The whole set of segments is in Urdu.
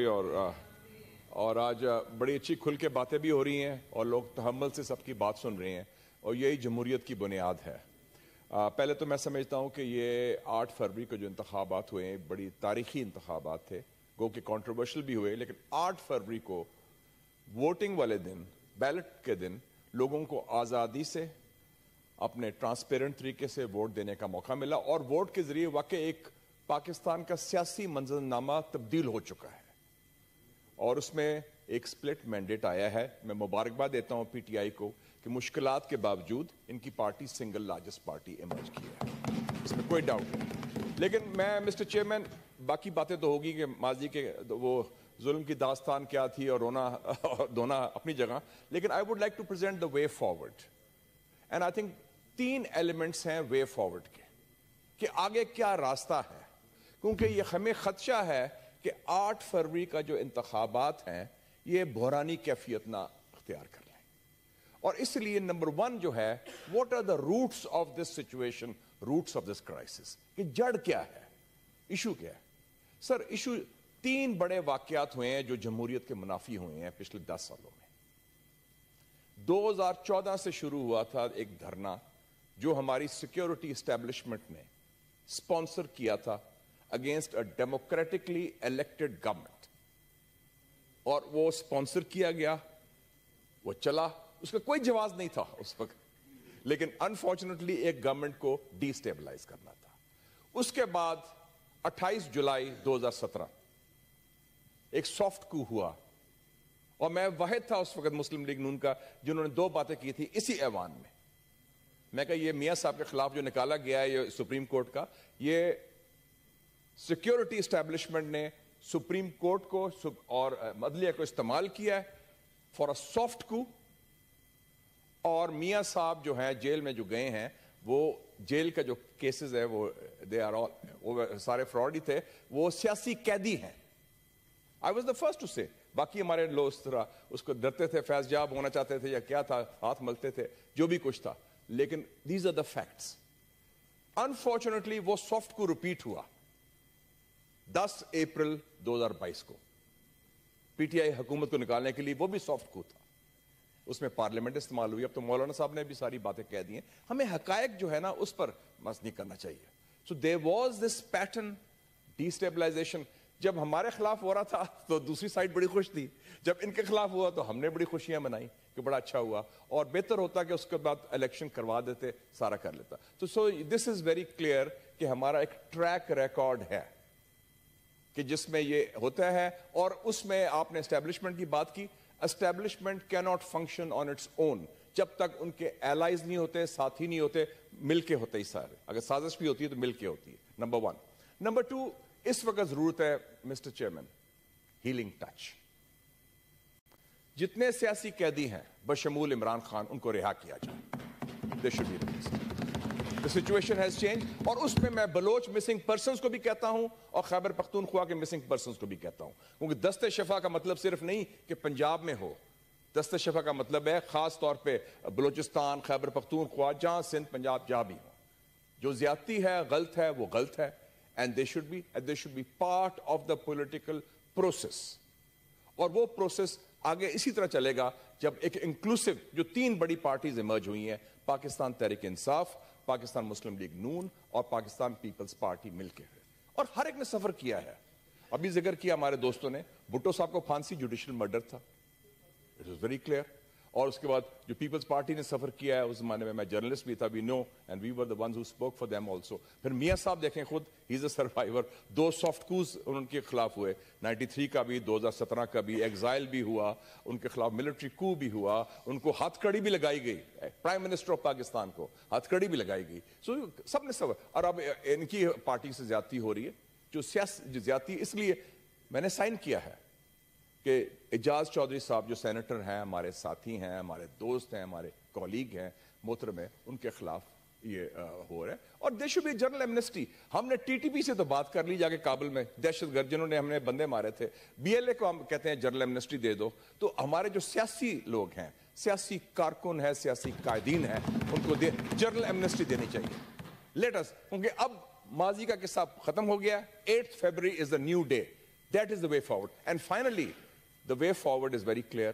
باتیں اور آج بڑی اچھی کھل کے باتیں بھی ہو رہی ہیں اور لوگ تحمل سے سب کی بات سن رہے ہیں اور یہی جمہوریت کی بنیاد ہے۔ پہلے تو میں سمجھتا ہوں کہ یہ 8 فروری کو جو انتخابات ہوئے ہیں بڑی تاریخی انتخابات تھے، گو کہ کنٹروورشل بھی ہوئے، لیکن 8 فروری کو ووٹنگ والے دن، بیلٹ کے دن، لوگوں کو آزادی سے اپنے ٹرانسپیرنٹ طریقے سے ووٹ دینے کا موقع ملا اور ووٹ کے ذریعے واقعی ایک پاکستان کا سیاسی منظرنامہ تبدیل ہو چکا ہے اور اس میں ایک سپلٹ مینڈیٹ آیا ہے۔ میں مبارکباد دیتا ہوں پی ٹی آئی کو کہ مشکلات کے باوجود ان کی party single largest party emerge کی ہے، اس میں کوئی ڈاؤٹ نہیں۔ لیکن میں مسٹر چیئرمین، باقی باتیں تو ہوگی کہ ماضی کے وہ ظلم کی داستان کیا تھی اور رونا دھونا اپنی جگہ، لیکن I would like to present the way forward and I think 3 elements ہیں وے فارورڈ کے کہ آگے کیا راستہ ہے، کیونکہ یہ ہمیں خدشہ ہے کہ 8 فروری کا جو انتخابات ہیں یہ بحرانی کیفیت نہ اختیار کر لیں، اور اس لیے نمبر 1 جو ہے what are the roots of this situation, roots of this crisis, کہ جڑ کیا ہے، ایشو کیا ہے۔ سر ایشو 3 بڑے واقعات ہوئے ہیں جو جمہوریت کے منافی ہوئے ہیں پچھلے 10 سالوں میں۔ 2014 سے شروع ہوا تھا ایک دھرنا جو ہماری سیکیورٹی اسٹیبلشمنٹ نے اسپانسر کیا تھا against a democratically elected government, اور وہ اسپانسر کیا گیا، وہ چلا، اس کا کوئی جواز نہیں تھا اس وقت، لیکن انفارچونیٹلی ایک گورنمنٹ کو ڈی اسٹیبلائز کرنا تھا۔ اس کے بعد 28 جولائی 2017 ایک سافٹ کو ہوا اور میں واحد تھا اس وقت مسلم لیگ نون کا جنہوں نے 2 باتیں کی تھی اسی ایوان میں۔ میں کہا یہ میاں صاحب کے خلاف جو نکالا گیا ہے یہ سپریم کورٹ کا، یہ سیکیورٹی اسٹیبلشمنٹ نے سپریم کورٹ کو اور عدلیہ کو استعمال کیا ہے فار اے سافٹ کو، اور میاں صاحب جو ہیں جیل میں جو گئے ہیں وہ جیل کا جو کیسز ہے وہ سارے فراڈ ہی تھے، وہ سیاسی قیدی ہیں۔ I was the first to say، باقی ہمارے لوگ اس طرح اس کو ڈرتے تھے، فیض یاب ہونا چاہتے تھے یا کیا تھا، ہاتھ ملتے تھے، جو بھی کچھ تھا، لیکن these are the facts۔ Unfortunately وہ سافٹ کو ریپیٹ ہوا 10 اپریل 2022 کو، پی ٹی آئی حکومت کو نکالنے کے لیے، وہ بھی سافٹ کو تھا، اس میں پارلیمنٹ استعمال ہوئی۔ اب تو مولانا صاحب نے بھی ساری باتیں کہہ دی ہیں، ہمیں حقائق جو ہے نا اس پر مس نہیں کرنا چاہیے۔ So there was this pattern destabilization۔ جب ہمارے خلاف ہو رہا تھا تو دوسری سائڈ بڑی خوش تھی، جب ان کے خلاف ہوا تو ہم نے بڑی خوشیاں منائی کہ بڑا اچھا ہوا، اور بہتر ہوتا کہ اس کے بعد الیکشن کروا دیتے، سارا کر لیتا۔ تو سو دس از ویری کلیئر کہ ہمارا ایک ٹریک ریکارڈ ہے کہ جس میں یہ ہوتا ہے، اور اس میں آپ نے اسٹیبلشمنٹ کی بات کی، اسٹیبلشمنٹ کی not function on its own جب تک ان کے ایلائز نہیں ہوتے، ساتھی نہیں ہوتے، مل کے ہوتے ہی سارے، اگر سازش بھی ہوتی ہے تو مل کے ہوتی ہے، نمبر 1۔ نمبر 2، اس وقت ضرورت ہے مسٹر چیئرمین ہیلنگ ٹچ۔ جتنے سیاسی قیدی ہیں بشمول عمران خان ان کو رہا کیا جائے، they should be released. The situation has changed، اور اس میں میں بلوچ مسنگ پرسنز کو بھی کہتا ہوں اور خیبر پختونخوا کے مسنگ پرسنز کو بھی کہتا ہوں، کیونکہ دست شفا کا مطلب صرف نہیں کہ پنجاب میں ہو، دست شفا کا مطلب ہے خاص طور پہ بلوچستان، خیبر پختونخوا، جہاں سندھ، پنجاب، جہاں بھی ہو، جو زیادتی ہے غلط ہے وہ غلط ہے، and they should be part of the political process، اور وہ پروسیس آگے اسی طرح چلے گا جب ایک انکلوسیو جو 3 بڑی پارٹیز ایمرج ہوئی ہیں، پاکستان تحریک انصاف، پاکستان مسلم لیگ نون اور پاکستان پیپلز پارٹی مل کے ہے، اور ہر ایک نے سفر کیا ہے۔ ابھی ذکر کیا ہمارے دوستوں نے، بھٹو صاحب کو پھانسی جوڈیشل مرڈر تھا، اٹ از ویری کلیئر، اور اس کے بعد جو پیپلز پارٹی نے سفر کیا ہے، اس زمانے میں جرنلسٹ بھی تھا، we know and we were the ones who spoke for them also. پھر میاں صاحب دیکھیں خود، he is a survivor, 2 soft coups ان کے خلاف ہوئے، 93 کا بھی، 2017 کا بھی، ایگزائل بھی ہوا، ان کے خلاف ملٹری کو بھی ہوا، ان کو ہتھ کڑی بھی لگائی گئی، پرائم منسٹر آف پاکستان کو ہتھ کڑی بھی لگائی گئی۔ سو سب نے سب، اور اب ان کی پارٹی سے زیادتی ہو رہی ہے، جو زیادتی، اس لیے میں نے سائن کیا ہے کہ اعجاز چودھری صاحب جو سینیٹر ہیں، ہمارے ساتھی ہیں، ہمارے دوست ہیں، ہمارے کولیگ ہیں، محترم ہیں، ان کے خلاف یہ ہو رہا ہے، اور there should be general amnesty. ہم نے ٹی ٹی پی سے تو بات کر لی جا کے کابل میں، دہشت گرد جنہوں نے ہم نے بندے مارے تھے، بی ایل اے کو ہم کہتے ہیں جنرل ایمنسٹی دے دو، تو ہمارے جو سیاسی لوگ ہیں، سیاسی کارکن ہیں، سیاسی قائدین ہیں، ان کو جنرل ایمنسٹی دینی چاہیے۔ لیٹ اس، کیونکہ اب ماضی کا قصہ ختم ہو گیا، 8 فروری is the new day. That is the way forward. And finally, the way forward is very clear.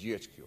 GHQ.